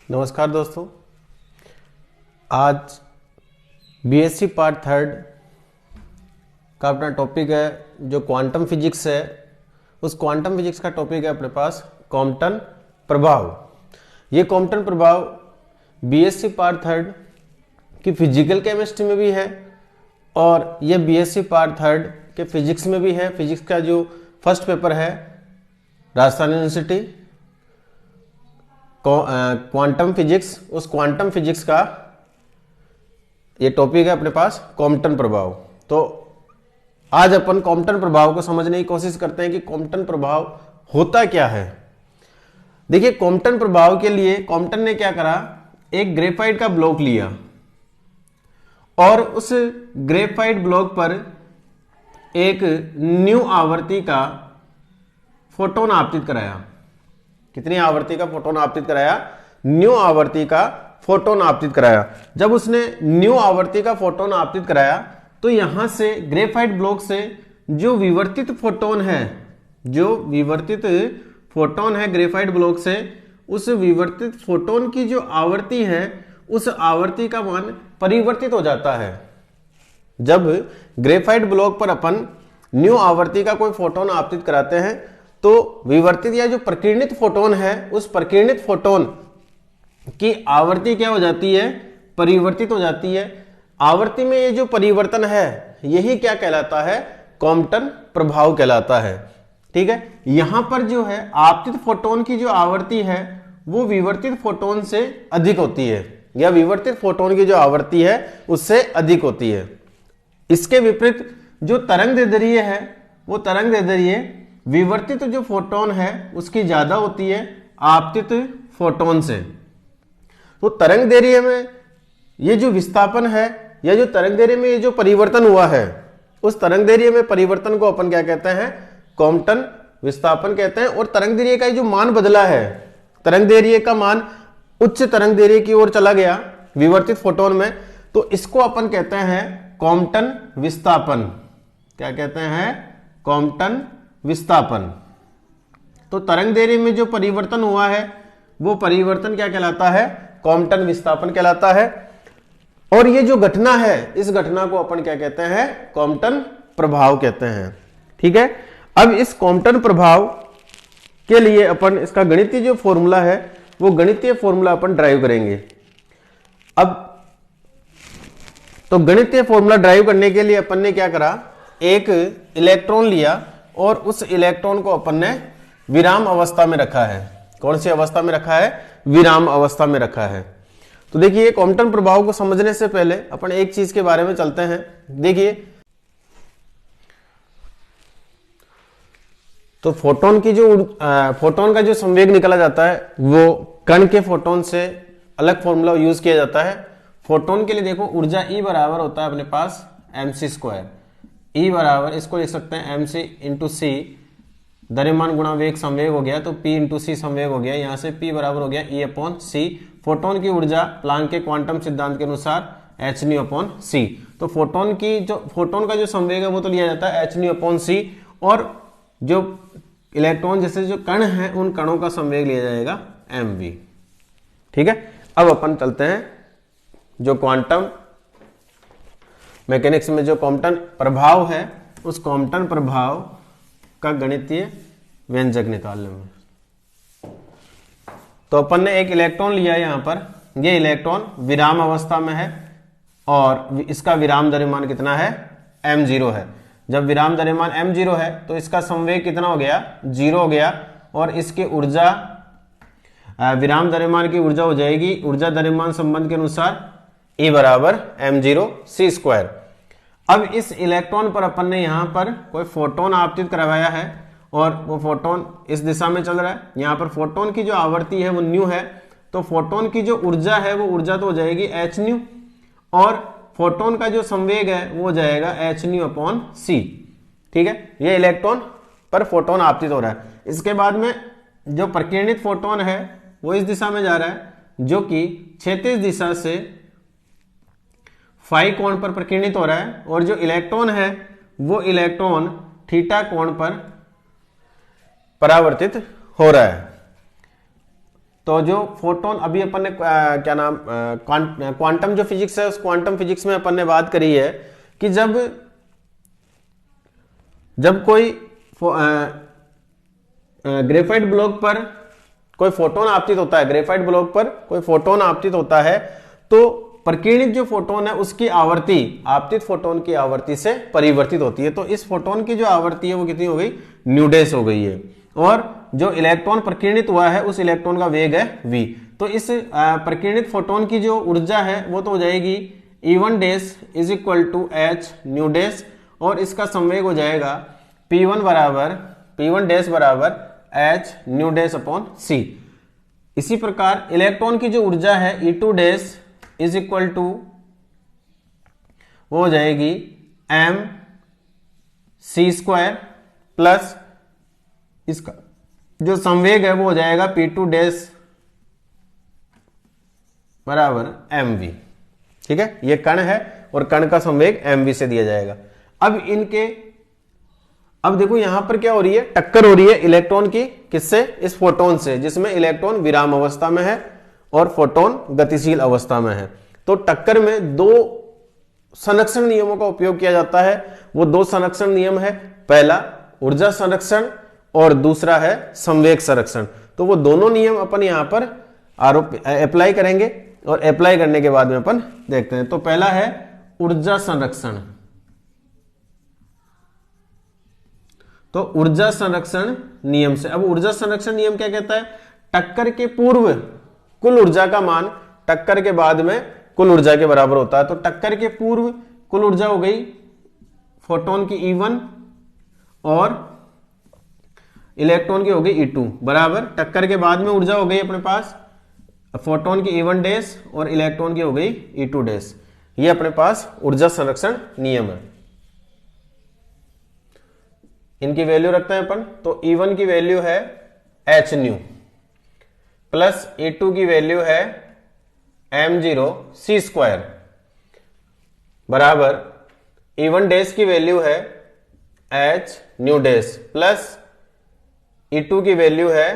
नमस्कार दोस्तों, आज बीएससी पार्ट थर्ड का अपना टॉपिक है जो क्वांटम फिजिक्स है। उस क्वांटम फिजिक्स का टॉपिक है अपने पास कॉम्पटन प्रभाव। ये कॉम्पटन प्रभाव बीएससी पार्ट थर्ड की फिजिकल केमिस्ट्री में भी है और ये बीएससी पार्ट थर्ड के फिजिक्स में भी है। फिजिक्स का जो फर्स्ट पेपर है राजस्थान यूनिवर्सिटी क्वांटम फिजिक्स, उस क्वांटम फिजिक्स का ये टॉपिक है अपने पास कॉम्पटन प्रभाव। तो आज अपन कॉम्पटन प्रभाव को समझने की कोशिश करते हैं कि कॉम्पटन प्रभाव होता क्या है। देखिए, कॉम्पटन प्रभाव के लिए कॉम्पटन ने क्या करा, एक ग्रेफाइट का ब्लॉक लिया और उस ग्रेफाइट ब्लॉक पर एक न्यू आवृत्ति का फोटोन आपतित कराया। कितनी आवृत्ति का फोटोन आपतित कराया? न्यू आवृत्ति का फोटोन आपतित कराया। जब उसने न्यू आवृत्ति का फोटोन आपतित कराया तो यहां से ग्रेफाइट ब्लॉक से जो विवर्तित फोटोन है ग्रेफाइट ब्लॉक से, उस विवर्तित फोटोन की जो आवृत्ति है उस आवृत्ति का मान परिवर्तित हो जाता है। जब ग्रेफाइट ब्लॉक पर अपन न्यू आवृत्ति का कोई फोटोन आपतित कराते हैं तो विवर्तित या जो प्रकीर्णित फोटोन है उस प्रकीर्णित फोटोन की आवृत्ति क्या हो जाती है? परिवर्तित हो जाती है। आवृत्ति में ये जो परिवर्तन है यही क्या कहलाता है? कॉम्पटन प्रभाव कहलाता है। ठीक है, यहां पर जो है आपतित फोटोन की जो आवृत्ति है वो विवर्तित फोटोन से अधिक होती है, या विवर्तित फोटोन की जो आवृत्ति है उससे अधिक होती है। इसके विपरीत जो तरंग दैर्ध्य है वो तरंग दैर्ध्य विवर्तित जो फोटोन है उसकी ज्यादा होती है आपतित फोटोन से। तो तरंग दैर्ध्य में ये जो विस्थापन है या जो तरंग दैर्ध्य में ये जो परिवर्तन हुआ है उस तरंग दैर्ध्य में परिवर्तन को अपन क्या कहते हैं? कॉम्पटन विस्थापन कहते हैं। और तरंग दैर्ध्य का जो मान बदला है, तरंग दैर्ध्य का मान उच्च तरंग दैर्ध्य की ओर चला गया विवर्तित फोटोन में, तो इसको अपन कहते हैं कॉम्पटन विस्थापन। क्या कहते हैं? कॉम्पटन विस्थापन। तो तरंग दैर्ध्य में जो परिवर्तन हुआ है वो परिवर्तन क्या कहलाता है? कॉम्पटन विस्थापन कहलाता है। और ये जो घटना है इस घटना को अपन क्या कहते हैं? कॉम्पटन प्रभाव कहते हैं। ठीक है, अब इस कॉम्पटन प्रभाव के लिए अपन इसका गणितीय जो फॉर्मूला है वो गणितीय फॉर्मूला अपन ड्राइव करेंगे। अब तो गणितीय फॉर्मूला ड्राइव करने के लिए अपन ने क्या करा, एक इलेक्ट्रॉन लिया और उस इलेक्ट्रॉन को अपन ने विराम अवस्था में रखा है। कौन सी अवस्था में रखा है? विराम अवस्था में रखा है। तो देखिए, कॉम्पटन प्रभाव को समझने से पहले अपन एक चीज के बारे में चलते हैं। देखिए, तो फोटोन का जो संवेग निकला जाता है वो कण के फोटोन से अलग फॉर्मूला यूज किया जाता है। फोटोन के लिए देखो, ऊर्जा E बराबर होता है अपने पास mc²। E बराबर, इसको लिख सकते हैं mc इंटू सी, द्रव्यमान गुणा वेग संवेग हो गया, तो P इंटू सी संवेग हो गया। यहां से P बराबर हो गया E/c। फोटोन की ऊर्जा प्लांक के क्वांटम सिद्धांत के अनुसार hν/c। तो फोटोन का जो संवेग है वो तो लिया जाता है hν/c, और जो इलेक्ट्रॉन जैसे जो कण है उन कणों का संवेग लिया जाएगा mv। ठीक है, अब अपन चलते हैं जो क्वांटम मैकेनिक्स में जो कॉम्पटन प्रभाव है उस कॉम्पटन प्रभाव का गणितीय व्यंजक निकालने में। तो अपन ने एक इलेक्ट्रॉन लिया यहां पर, ये इलेक्ट्रॉन विराम अवस्था में है और इसका विराम द्रव्यमान कितना है? m0 है। जब विराम द्रव्यमान m0 है तो इसका संवेग कितना हो गया? 0 हो गया। और इसकी ऊर्जा, विराम द्रव्यमान की ऊर्जा हो जाएगी ऊर्जा द्रव्यमान संबंध के अनुसार E बराबर m0c²। अब इस इलेक्ट्रॉन पर अपन ने यहां पर कोई फोटोन आपतित करवाया है और वो फोटोन इस दिशा में चल रहा है। यहां पर फोटोन की जो आवृत्ति है वो न्यू है, तो फोटोन की जो ऊर्जा है वो ऊर्जा तो हो जाएगी hν, और फोटोन का जो संवेग है वो हो जाएगा hν/c। ठीक है, ये इलेक्ट्रॉन पर फोटोन आपतित हो रहा है। इसके बाद में जो प्रकीर्णित फोटोन है वो इस दिशा में जा रहा है, जो कि क्षैतिज दिशा से फाई कोण पर प्रकीर्णित हो रहा है, और जो इलेक्ट्रॉन है वो इलेक्ट्रॉन थीटा कोण पर परावर्तित हो रहा है। तो जो फोटोन अभी अपन ने क्या नाम क्वांटम जो फिजिक्स है, उस क्वांटम फिजिक्स में अपन ने बात करी है कि जब कोई ग्रेफाइट ब्लॉक पर कोई फोटोन आपतित होता है, ग्रेफाइट ब्लॉक पर कोई फोटोन आपतित होता है, तो प्रकीर्णित जो फोटोन है उसकी आवर्ती आपतित फोटोन की आवर्ती से परिवर्तित होती है। तो इस फोटोन की जो आवर्ती है वो कितनी हो गई, न्यूडेस हो गई है। और जो इलेक्ट्रॉन प्रकीर्णित हुआ है उस इलेक्ट्रॉन का वेग है v। तो इस प्रकीर्णित फोटोन की जो ऊर्जा है वो तो हो जाएगी E1 dash is equal to h nu dash, और इसका संवेग हो जाएगा P1 डैश बराबर h nu dash upon c. इसी प्रकार इलेक्ट्रॉन की जो ऊर्जा है E2 dash is equal to वो हो जाएगी m c स्क्वायर प्लस इसका जो संवेग है वो हो जाएगा P2 डैश बराबर mv। ठीक है, ये कण है और कण का संवेग mv से दिया जाएगा। अब देखो यहां पर क्या हो रही है, टक्कर हो रही है इलेक्ट्रॉन की, किससे, इस फोटोन से, जिसमें इलेक्ट्रॉन विराम अवस्था में है और फोटोन गतिशील अवस्था में है। तो टक्कर में दो संरक्षण नियमों का उपयोग किया जाता है। वो दो संरक्षण नियम है, पहला ऊर्जा संरक्षण और दूसरा है संवेग संरक्षण। तो वो दोनों नियम अपन यहां पर अप्लाई करेंगे और अप्लाई करने के बाद में अपन देखते हैं। तो पहला है ऊर्जा संरक्षण। तो ऊर्जा संरक्षण नियम से, अब ऊर्जा संरक्षण नियम क्या कहता है, टक्कर के पूर्व कुल ऊर्जा का मान टक्कर के बाद में कुल ऊर्जा के बराबर होता है। तो टक्कर के पूर्व कुल ऊर्जा हो गई फोटोन की E1 और इलेक्ट्रॉन की हो गई E2 बराबर टक्कर के बाद में ऊर्जा हो गई अपने पास फोटोन की E1 डैश और इलेक्ट्रॉन की हो गई E2 डैश। ये अपने पास ऊर्जा संरक्षण नियम है। इनकी वैल्यू रखते हैं अपन। तो E1 की वैल्यू है h न्यू प्लस E2 की वैल्यू है m0 c स्क्वायर बराबर E1 डैश की वैल्यू है h nu dash plus E2 की वैल्यू है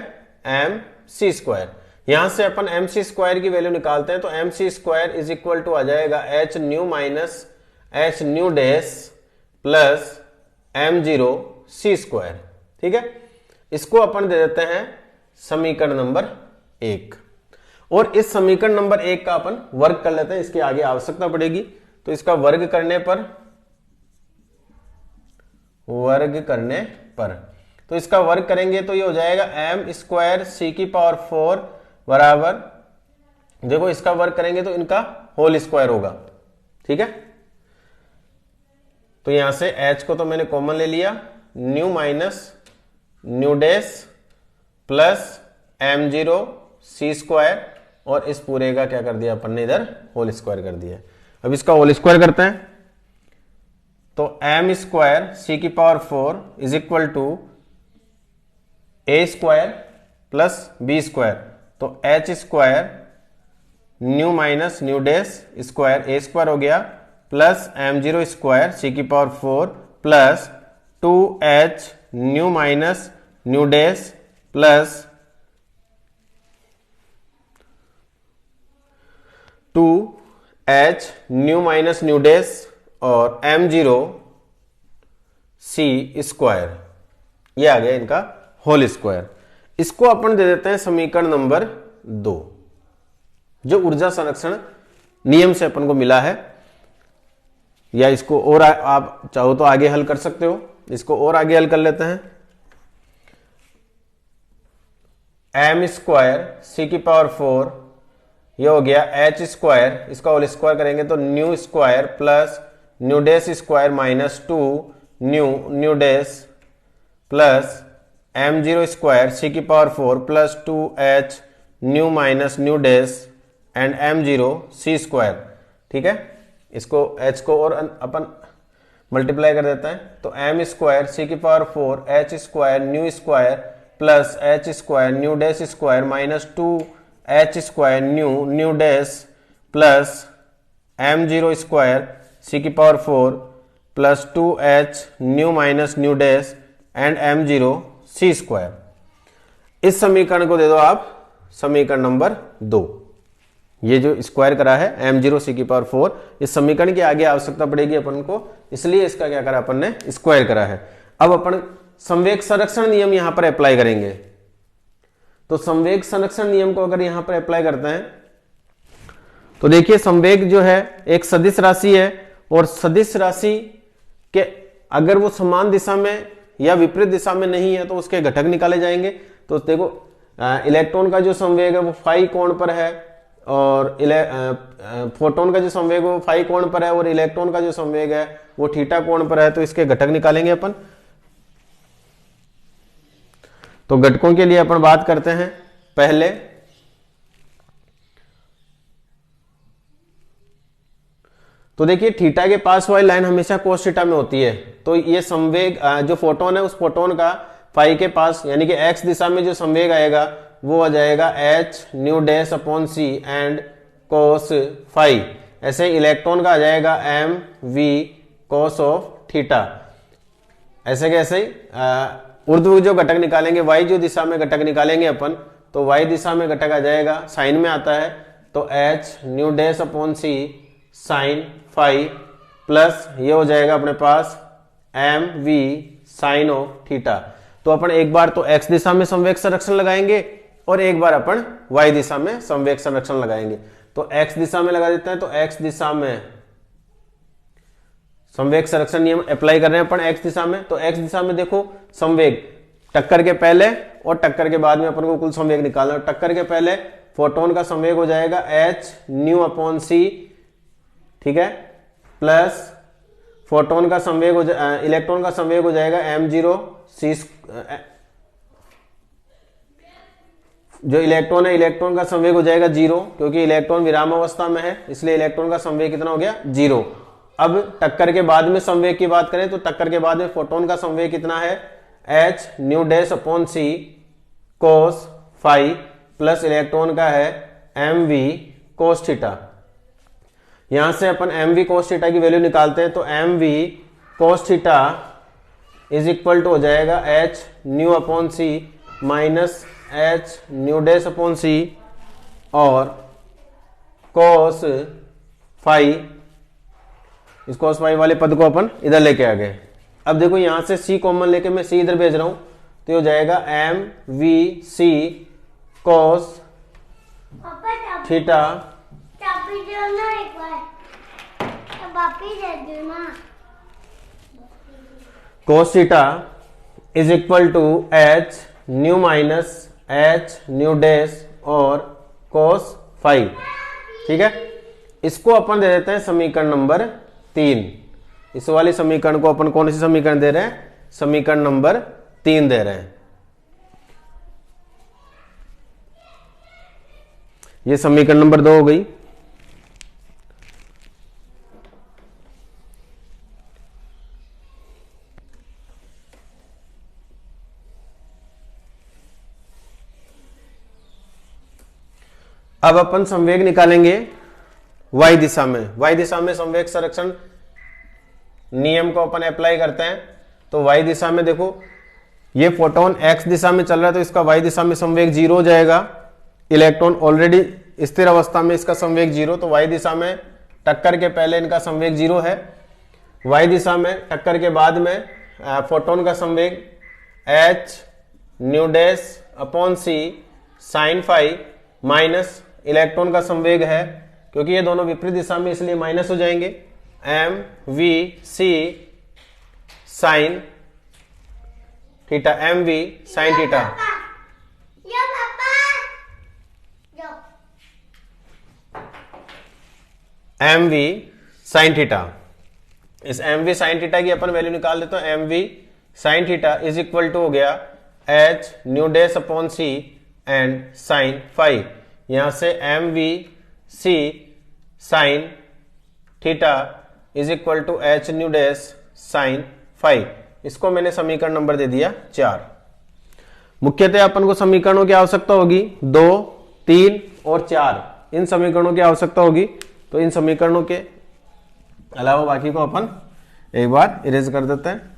m c स्क्वायर। यहां से अपन m c स्क्वायर की वैल्यू निकालते हैं। तो m c square is equal to आ जाएगा h nu minus h nu dash plus m0 c square. ठीक है, इसको अपन दे देते हैं समीकरण नंबर 1 और इस समीकरण नंबर 1 का अपन वर्ग कर लेते हैं। इसकी आगे आवश्यकता पड़ेगी तो इसका वर्ग करने पर तो इसका वर्ग करेंगे तो ये हो जाएगा m स्क्वायर c की पावर 4 बराबर, देखो इसका वर्ग करेंगे तो इनका होल स्क्वायर होगा। ठीक है, तो यहां से h को तो मैंने कॉमन ले लिया, new minus nu dash plus m0 c square और इस पूरे का क्या कर दिया अपन ने, इधर होल स्क्वायर कर दिया। अब इसका होल स्क्वायर करते हैं। तो m स्क्वायर c की power 4 is equal to a square plus b square. तो h square nu minus nu dash square a square हो गया प्लस m0 स्क्वायर c की power 4 plus 2h nu minus nu dash plus 2h nu minus nu dash और m0 c square, ये आ गया इनका whole square. इसको अपन दे देते हैं समीकरण नंबर 2 जो ऊर्जा संरक्षण नियम से अपन को मिला है। या इसको और आप चाहो तो आगे हल कर सकते हो, इसको और आगे हल कर लेते हैं। m स्क्वायर c की पावर 4 ये हो गया h स्क्वायर, इसका होल स्क्वायर करेंगे तो new square plus new dash square minus 2 new dash plus m0 square c की power 4 plus 2h nu minus nu dash and m0 c square. ठीक है, इसको h को और अपन मल्टीप्लाई कर देते हैं। तो m स्क्वायर c की power 4 h square new plus h square nu dash square minus 2h square nu dash plus m0 square c की power 4 plus 2h nu minus nu dash and m0 c square. इस समीकरण को दे दो आप समीकरण number 2। ये जो square करा है m0c⁴, इस समीकरण की आगे आवश्यकता पड़ेगी अपन को, इसलिए इसका क्या करा अपन ने, स्क्वायर करा है। अब अपन संवेग संरक्षण नियम यहां पर अप्लाई करेंगे। तो संवेग संरक्षण नियम को अगर यहां पर अप्लाई करते हैं तो देखिए संवेग जो है एक सदिश राशि है, और सदिश राशि के अगर वो समान दिशा में या विपरीत दिशा में नहीं है तो उसके घटक निकाले जाएंगे। तो देखो इलेक्ट्रॉन का जो संवेग है वो फाई कोण पर है, और फोटोन का जो संवेग है वो फाई कोण पर है, और इलेक्ट्रॉन का जो संवेग है वो थीटा कोण पर है। तो इसके घटक निकालेंगे अपन। तो घटकों के लिए अपन बात करते हैं पहले। तो देखिए थीटा के पास वाली लाइन हमेशा कोस थीटा में होती है। तो ये संवेग जो फोटोन है उस फोटोन का फाई के पास यानी कि एक्स दिशा में जो संवेग आएगा वो आ जाएगा h nu dash upon c and cos phi. ऐसे इलेक्ट्रॉन का आ जाएगा m v cos of theta. ऐसे कैसे ऊर्ध्व जो घटक निकालेंगे, वाई जो दिशा में घटक निकालेंगे अपन, तो वाई दिशा में घटक आ जाएगा, साइन में आता है तो h nu dash upon c sine phi, plus ये हो जाएगा अपने पास m v sine of theta. तो अपन एक बार तो एक्स दिशा में संवेग संरक्षण लगाएंगे और एक बार अपन वाई दिशा में संवेग संरक्षण लगाएंगे। तो एक्स दिशा में लगा देते हैं। तो एक्स दिशा में संवेग संरक्षण नियम अप्लाई कर रहे हैं अपन एक्स दिशा में। तो एक्स दिशा में देखो संवेग टक्कर के पहले और टक्कर के बाद में अपन को कुल संवेग निकालना है। टक्कर के पहले फोटोन का संवेग हो जाएगा एच न्यू अपॉन सी, ठीक है, प्लस फोटोन का संवेग हो इलेक्ट्रॉन का संवेग हो जाएगा m0 c। जो इलेक्ट्रॉन है इलेक्ट्रॉन का संवेग हो जाएगा 0, क्योंकि इलेक्ट्रॉन विराम अवस्था में है, इसलिए इलेक्ट्रॉन का संवेग कितना हो गया 0। अब टक्कर के बाद में संवेग की बात करें तो टक्कर के बाद में फोटोन का संवेग कितना है h nu dash upon c cos phi, plus electron का है एम वी कोस थीटा। यहां से अपन एम वी कोस थीटा की वैल्यू निकालते हैं। तो m v cos theta is equal to हो जाएगा h nu upon c minus h nu dash upon c और कोस फाई। इस कोस फाई वाले पद को अपन इधर लेके आ गए। अब देखो यहां से सी कॉमन लेके मैं सी इधर भेज रहा हूं, तो ये हो जाएगा m v c cos theta cos theta is equal to h nu minus h nu dash और कोस फाई। ठीक है, इसको अपन दे देते हैं समीकरण नंबर 3। इस वाले समीकरण को अपन कौन सी समीकरण दे रहे हैं, समीकरण नंबर 3 दे रहे हैं। ये समीकरण नंबर 2 हो गई। अब अपन संवेग निकालेंगे y दिशा में। y दिशा में संवेग संरक्षण नियम को अपन अप्लाई करते हैं। तो y दिशा में देखो ये फोटोन x दिशा में चल रहा है, तो इसका y दिशा में संवेग 0 हो जाएगा। इलेक्ट्रॉन ऑलरेडी स्थिर अवस्था में, इसका संवेग 0, तो y दिशा में टक्कर के पहले इनका संवेग 0 है। y दिशा में टक्कर के बाद में फोटोन का संवेग h nu dash upon c sine phi minus electron का संवेग है, क्योंकि ये दोनों विपरीत दिशा में इसलिए माइनस हो जाएंगे, m v c sine theta, m v sine theta. M v sine theta, इस एम वी साइन थीटा की अपन वैल्यू निकाल देते हैं। M v sine theta is equal to हो गया h nu dash upon c and sine phi. यहां से m v c sine theta is equal to h nu dash sine phi. इसको मैंने समीकरण नंबर दे दिया 4। मुख्यतः अपन को समीकरणों की आवश्यकता होगी 2, 3 और 4। इन समीकरणों की आवश्यकता होगी, तो इन समीकरणों के अलावा बाकी को अपन एक बार इरेज कर देते हैं।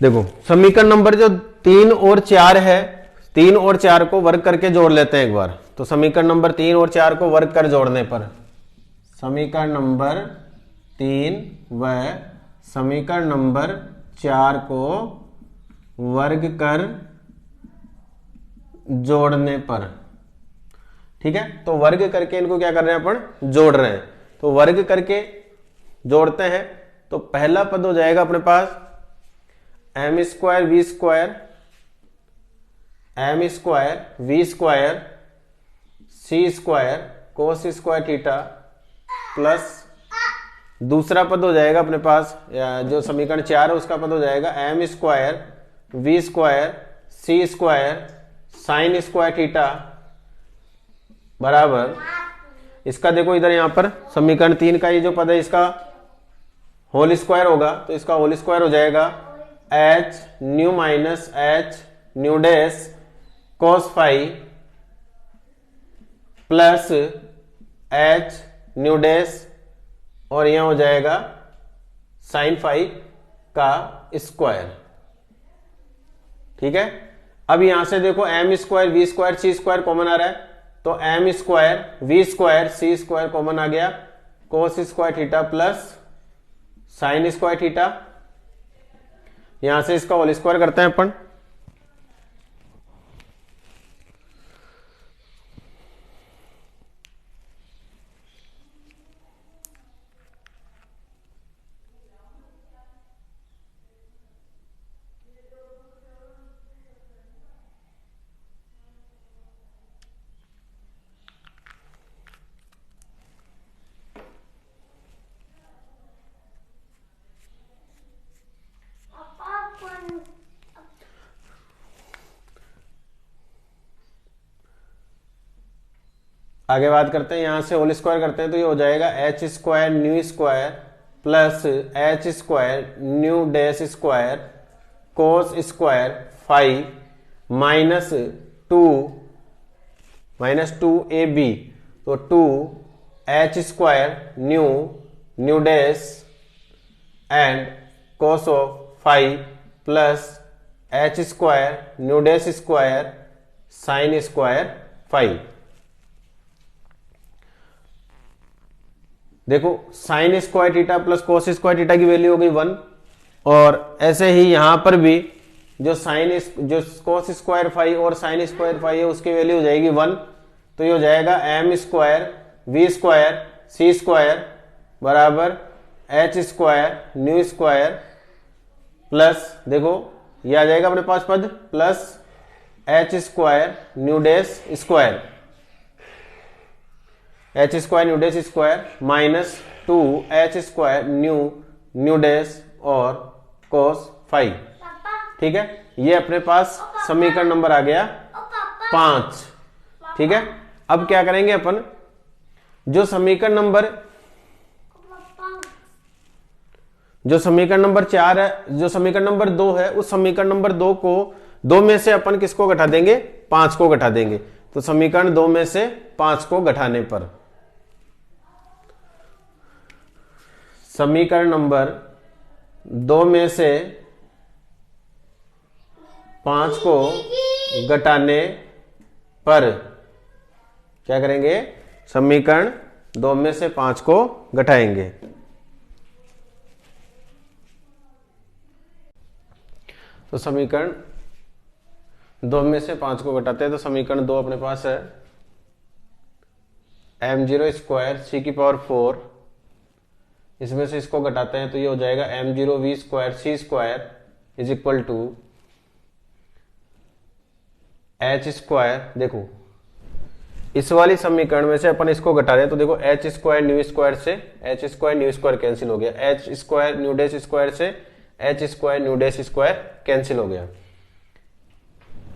देखो समीकरण नंबर जो 3 और 4 है, 3 और 4 को वर्ग करके जोड़ लेते हैं एक बार। तो समीकरण नंबर 3 और 4 को वर्ग कर जोड़ने पर समीकरण नंबर 3 व समीकरण नंबर 4 को वर्ग कर जोड़ने पर, ठीक है। तो वर्ग करके इनको क्या कर रहे हैं अपन, जोड़ रहे हैं। तो वर्ग करके जोड़ते हैं तो पहला पद हो जाएगा अपने पास m square v square, m square v square c square cos square theta, plus दूसरा पद हो जाएगा अपने पास जो समीकरण 4 है उसका पद हो जाएगा m square v square c square sine square theta बराबर, इसका देखो इधर यहां पर समीकरण 3 का ये जो पद है इसका होल स्क्वायर होगा, तो इसका होल स्क्वायर हो जाएगा h nu minus h nu dash cos phi plus h nu dash और यहां हो जाएगा साइन फाई का स्क्वायर, ठीक है। अब यहां से देखो m square v square c square common आ रहा है, तो m square v square c square common आ गया, cos square theta plus sine square theta, यहां से इसका होल स्क्वायर करते हैं अपन। आगे बात करते हैं, यहां से होल स्क्वायर करते हैं तो ये हो जाएगा h square nu square plus h square nu dash square cos square phi minus two a b, तो 2 h square nu dash and cos of phi plus h square nu dash square sine square phi. देखो sine square theta plus cos square theta की value हो गई 1, और ऐसे ही यहां पर भी जो जो कोस स्क्वायर फाइव और साइन स्क्वायर फाइव है उसकी वैल्यू हो जाएगी 1, तो ये हो जाएगा m square v square c square बराबर h square nu square plus देखो ये आ जाएगा अपने पास पद plus h square nu dash square h square nu dash square minus 2 h square nu dash और कोस फाइव, ठीक है। ये अपने पास समीकरण नंबर आ गया 5, ठीक है। अब क्या करेंगे अपन, जो समीकरण नंबर 4 है, जो समीकरण नंबर 2 है, उस समीकरण नंबर 2 को 2 में से अपन किसको घटा देंगे, 5 को घटा देंगे। तो समीकरण 2 में से 5 को घटाने पर समीकरण नंबर 2 में से 5 को घटाने पर क्या करेंगे, समीकरण 2 में से 5 को घटाएंगे। तो समीकरण 2 में से 5 को घटाते हैं तो समीकरण 2 अपने पास है m0 स्क्वायर सी की पावर 4, इसमें से इसको घटाते हैं तो ये हो जाएगा m0 v square c square is equal to h square. देखो इस वाली समीकरण में से अपन इसको घटा रहे हैं तो देखो एच स्क्वायर न्यू स्क्वायर से h square nu square cancel हो गया, h square nu dash square से h square nu dash square cancel हो गया।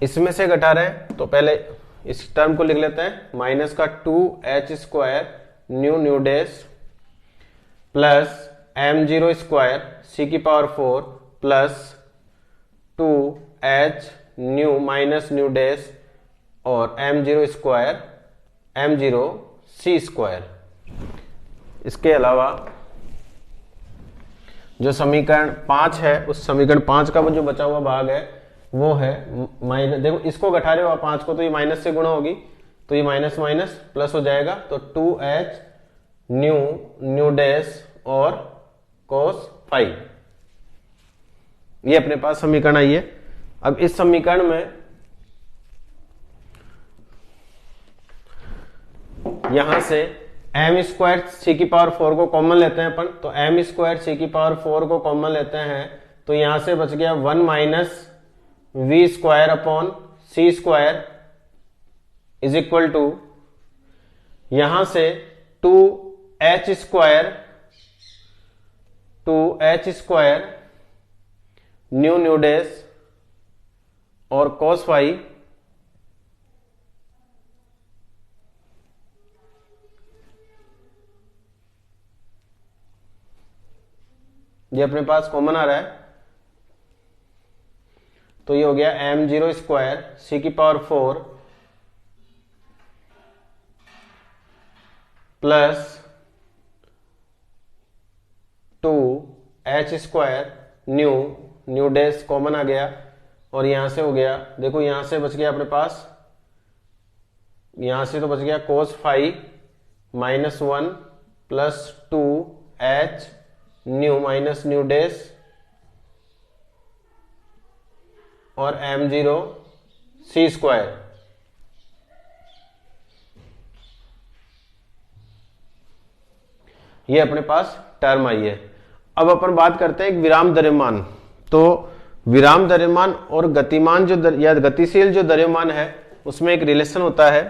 इसमें से घटा रहे हैं तो पहले इस टर्म को लिख लेते हैं, माइनस का 2h square nu dash plus m0 square c की power 4 plus 2h nu minus nu dash और m0 square m0 c square. इसके अलावा जो समीकरण 5 है उस समीकरण 5 का वो जो बचा हुआ भाग है वो है माइनस, देखो इसको घटा रहे हो आप 5 को तो ये माइनस से गुणा होगी तो ये माइनस माइनस प्लस हो जाएगा, तो 2h न्यू न्यू डैश और cos फाई, ये अपने पास समीकरण आई है। अब इस समीकरण में यहां से m स्क्वायर सी की पावर 4 को कॉमन लेते हैं अपन, तो m स्क्वायर सी की पावर 4 को कॉमन लेते हैं तो यहां से बच गया 1 minus v square upon c square is equal to यहां से 2h square nu nu dash और cos फाई ये अपने पास कॉमन आ रहा है, तो ये हो गया m0 स्क्वायर सी की power 4 plus 2h square nu nu dash common आ गया और यहां से हो गया, देखो यहां से बच गया अपने पास, यहां से तो बच गया cos phi minus 1 plus 2h nu minus nu dash और m0 सी स्क्वायर। ये अपने पास टर्म आई है। अब अपन बात करते हैं एक विराम द्रव्यमान। तो विराम द्रव्यमान और गतिमान जो या गतिशील जो द्रव्यमान है उसमें एक रिलेशन होता है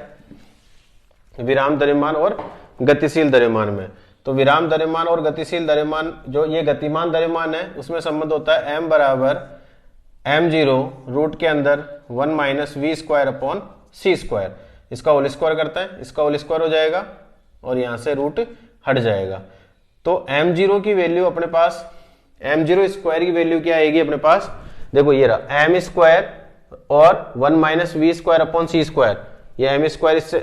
विराम द्रव्यमान और गतिशील द्रव्यमान में। तो विराम द्रव्यमान और गतिशील द्रव्यमान, जो ये गतिमान द्रव्यमान है उसमें संबंध होता है m बराबर m0 रूट के अंदर 1 minus v square upon c square, इसका होल स्क्वायर करता है, इसका होल स्क्वायर हो जाएगा और यहां से रूट हट जाएगा। तो m0 की वैल्यू अपने पास, m0 स्क्वायर की वैल्यू क्या आएगी अपने पास, देखो ये रहा m स्क्वायर और 1 minus v square upon c square, ये m स्क्वायर इससे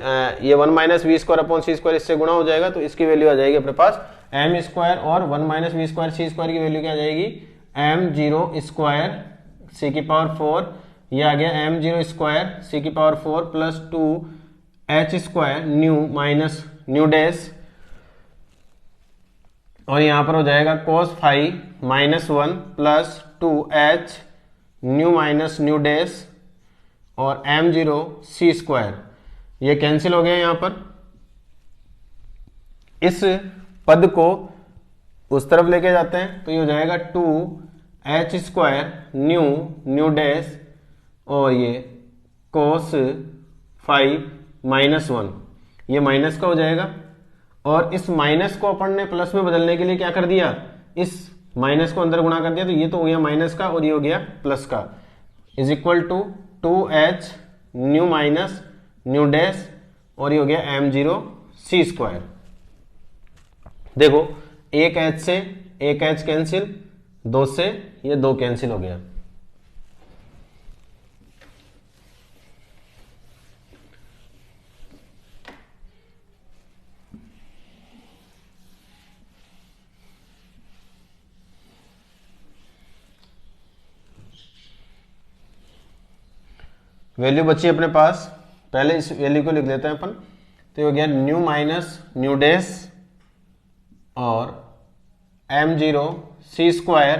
ये 1 minus v square upon c square इससे गुणा हो जाएगा, तो इसकी वैल्यू आ जाएगी अपने पास m स्क्वायर और 1 minus v square c square की वैल्यू क्या आ जाएगी m0 स्क्वायर सी की पावर 4, ये आ गया m0 स्क्वायर सी की power 4 plus 2h square nu minus nu dash और यहां पर हो जाएगा cos phi minus 1 plus 2h nu minus nu dash और m0 सी स्क्वायर, ये कैंसिल हो गया। यहां पर इस पद को उस तरफ लेके जाते हैं तो ये हो जाएगा 2h square nu nu dash और ये cos फाई माइनस 1, ये माइनस का हो जाएगा और इस माइनस को अपन ने प्लस में बदलने के लिए क्या कर दिया, इस माइनस को अंदर गुणा कर दिया, तो ये तो हो गया माइनस का और ये हो गया प्लस का, is equal to 2h nu minus nu dash और ये हो गया m0 सी स्क्वायर। देखो एक h से एक h कैंसिल, 2 से ये 2 कैंसिल हो गया। वैल्यू बची अपने पास, पहले इस वैल्यू को लिख लेते हैं अपन, तो ये हो गया न्यू माइनस न्यू डैश और m0 सी स्क्वायर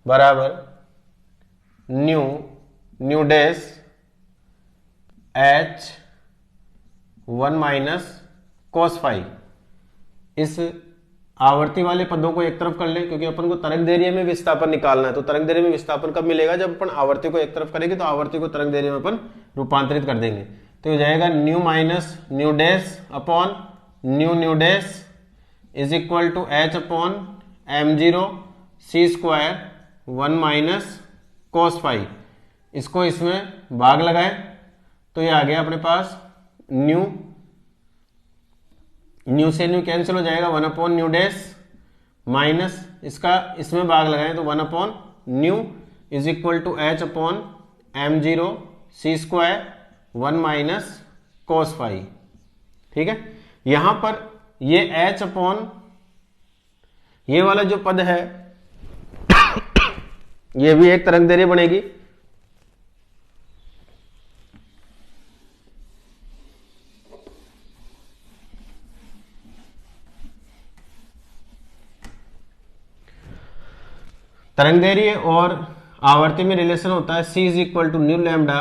बराबर nu nu dash h 1 minus cos phi. इस आवर्ती वाले पदों को एक तरफ कर लें क्योंकि अपन को तरंगदैर्घ्य में विस्थापन निकालना है। तो तरंगदैर्घ्य में विस्थापन कब मिलेगा, जब अपन आवर्ती को एक तरफ करेंगे तो आवर्ती को तरंगदैर्घ्य में अपन रूपांतरित कर देंगे। तो हो जाएगा nu minus nu dash upon nu nu dash is equal to h upon m0 c square 1 minus cos phi. इसको इसमें भाग लगाए तो ये आ गया अपने पास न्यू, न्यू से न्यू कैंसिल हो जाएगा, 1 अपॉन न्यू डैश माइनस इसका इसमें भाग लगाएं तो 1 upon nu is equal to h upon m0 c square 1 minus cos phi. ठीक है, यहां पर ये h अपॉन ये वाला जो पद है ये भी एक तरंग दैर्ध्य बनेगी। तरंग दैर्ध्य और आवर्ती में रिलेशन होता है c is equal to nu lambda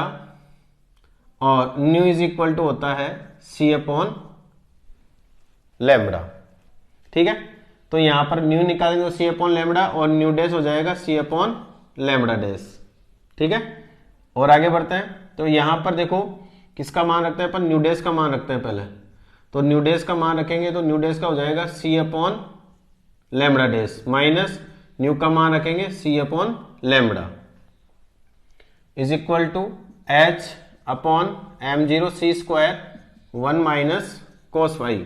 और न्यू इज इक्वल टू होता है c अपॉन लैम्डा। ठीक है, तो यहां पर न्यू निकालेंगे तो c अपॉन लैम्डा और न्यू डैश हो जाएगा c अपॉन लैम्डा डैश। ठीक है, और आगे बढ़ते हैं। तो यहां पर देखो किसका मान रखते हैं अपन, न्यू डैश का मान रखते हैं पहले। तो न्यू डैश का मान रखेंगे तो न्यू डैश का हो जाएगा c upon lambda dash minus nu का मान रखेंगे c upon lambda is equal to h upon m0 c square 1 minus cos phi.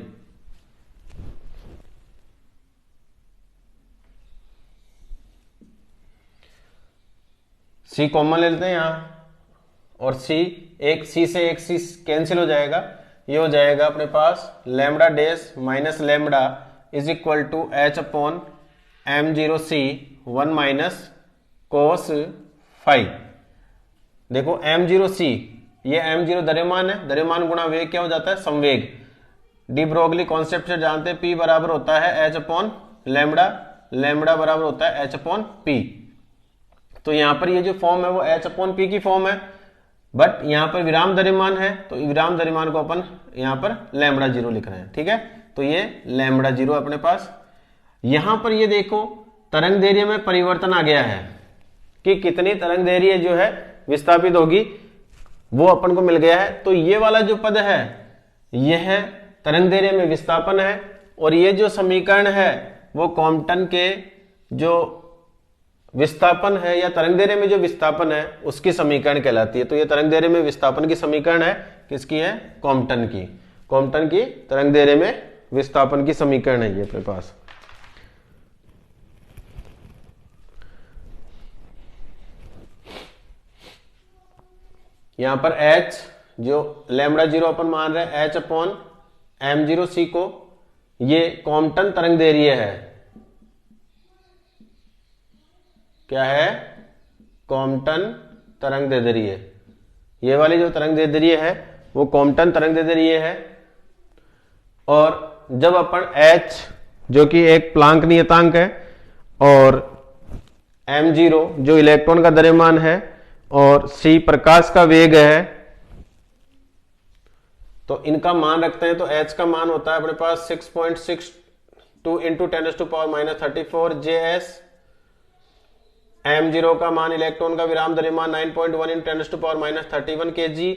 c common ले लेते हैं यहां और c से एक c कैंसिल हो जाएगा। ये हो जाएगा अपने पास lambda dash minus lambda is equal to h upon m0 c 1 minus cos phi. देखो m0 c, ये m0 द्रव्यमान है, द्रव्यमान गुणा वेग क्या हो जाता है, संवेग। डी ब्रोगली कॉन्सेप्ट से जानते हैं p बराबर होता है h अपॉन लैम्डा, लैम्डा बराबर होता है h अपॉन p। तो यहां पर ये जो फॉर्म है वो h अपॉन p की फॉर्म है, बट यहां पर विराम द्रव्यमान है तो विराम द्रव्यमान को अपन यहां पर लैम्डा 0 लिख रहे हैं। ठीक है, तो ये लैम्डा 0 अपने पास। यहां पर ये देखो तरंग दैर्ध्य में परिवर्तन आ गया है कि कितनी तरंग दैर्ध्य जो है विस्थापित होगी वो अपन को मिल गया है। तो ये वाला जो पद है यह तरंग दैर्ध्य में विस्थापन है और ये जो समीकरण है वो कॉम्पटन के जो विस्थापन है या तरंग दैर्ध्य में जो विस्थापन है उसकी समीकरण कहलाती है। तो ये तरंग दैर्ध्य में विस्थापन की समीकरण है, किसकी है, कॉम्पटन की। कॉम्पटन की तरंग दैर्ध्य में विस्थापन की समीकरण है ये अपने पास। यहां पर h जो लैम्डा 0 अपन मान रहे हैं h अपॉन m0 c को, ये कॉम्पटन तरंग दैर्ध्य है। क्या है, कॉम्पटन तरंग दैर्ध्य। ये वाली जो तरंग दैर्ध्य है वो कॉम्पटन तरंग दैर्ध्य है। और जब अपन h जो कि एक प्लांक नियतांक है और m0 जो इलेक्ट्रॉन का द्रव्यमान है और c प्रकाश का वेग है, तो इनका मान रखते हैं तो h का मान होता है अपने पास 6.62 इंटू 10⁻34 JS। m0 का मान इलेक्ट्रॉन का विराम द्रव्यमान 9.1 इंटू 10⁻31 kg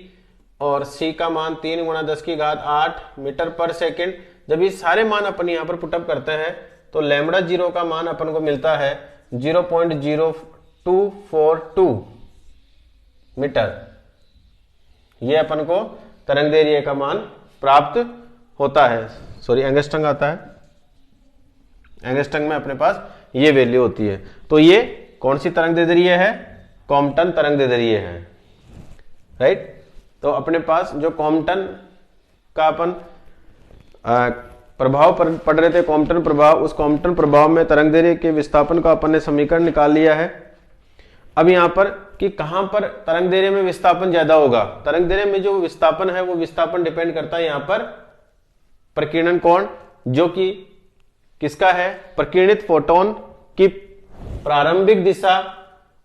और c का मान 3 × 10⁸ मीटर पर सेकेंड। जब ये सारे मान अपन यहां पर पुटअप करते हैं तो लैम्डा 0 का मान अपन को मिलता है 0.0242 मीटर। ये अपन को तरंग दैर्ध्य का मान प्राप्त होता है। सॉरी, एंगस्ट्रम आता है, एंगस्ट्रम में अपने पास ये वैल्यू होती है। तो ये कौन सी तरंग दैर्ध्य है, कॉम्पटन तरंग दैर्ध्य है, राइट। तो अपने पास जो कॉम्पटन का अपन प्रभाव पढ़ रहे थे, कॉम्पटन प्रभाव, उस कॉम्पटन प्रभाव में तरंग दैर्ध्य के विस्थापन का अपन ने समीकरण निकाल लिया है। अब यहां पर कि कहां पर तरंग दैर्ध्य में विस्थापन ज्यादा होगा, तरंग दैर्ध्य में जो विस्थापन है वो विस्थापन डिपेंड करता है यहां पर प्रकीर्णन कोण, जो कि किसका है, प्रकीर्णित फोटोन की प्रारंभिक दिशा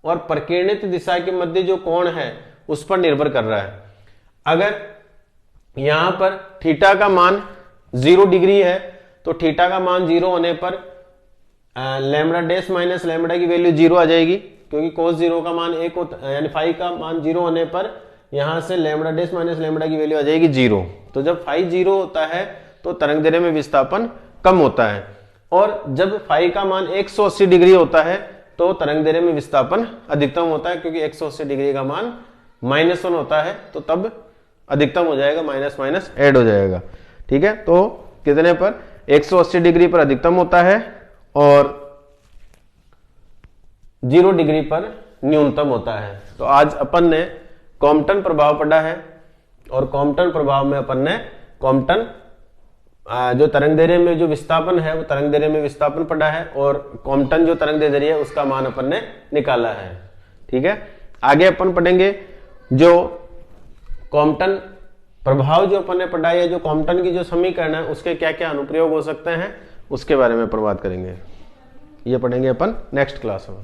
और प्रकीर्णित दिशा के मध्य जो कोण है उस पर निर्भर कर रहा है। अगर यहां पर थीटा का मान 0 डिग्री है तो थीटा का मान 0 होने पर लैम्डा डैश माइनस लैम्डा की वैल्यू 0 आ जाएगी, क्योंकि cos 0 का मान 1 होता है, यानी फाई का मान 0 होने पर यहां से लैम्डा डैश माइनस लैम्डा की वैल्यू आ जाएगी 0। तो जब फाई 0 होता है तो तरंग दैर्ध्य में विस्थापन कम होता है, और जब फाई का मान 180 डिग्री होता है तो तरंग दैर्ध्य में विस्थापन अधिकतम होता है, क्योंकि 180 डिग्री का मान -1 होता है, तो तब अधिकतम हो जाएगा, माइनस माइनस ऐड हो जाएगा। ठीक है, तो कितने पर, 180 डिग्री पर अधिकतम होता है और 0 डिग्री पर न्यूनतम होता है। तो आज अपन ने कॉम्पटन प्रभाव पढ़ा है और कॉम्पटन प्रभाव में अपन ने कॉम्पटन जो तरंग दैर्ध्य में जो विस्थापन है वो तरंग दैर्ध्य में विस्थापन पड़ा है, और कॉम्पटन जो तरंग दैर्ध्य है उसका मान अपन ने निकाला है। ठीक है, आगे अपन पढ़ेंगे जो कॉम्पटन प्रभाव जो अपन ने पढ़ा है, जो कॉम्पटन की जो समीकरण है उसके क्या क्या अनुप्रयोग हो सकते हैं उसके बारे में पर बात करेंगे। ये पढ़ेंगे अपन नेक्स्ट क्लास में।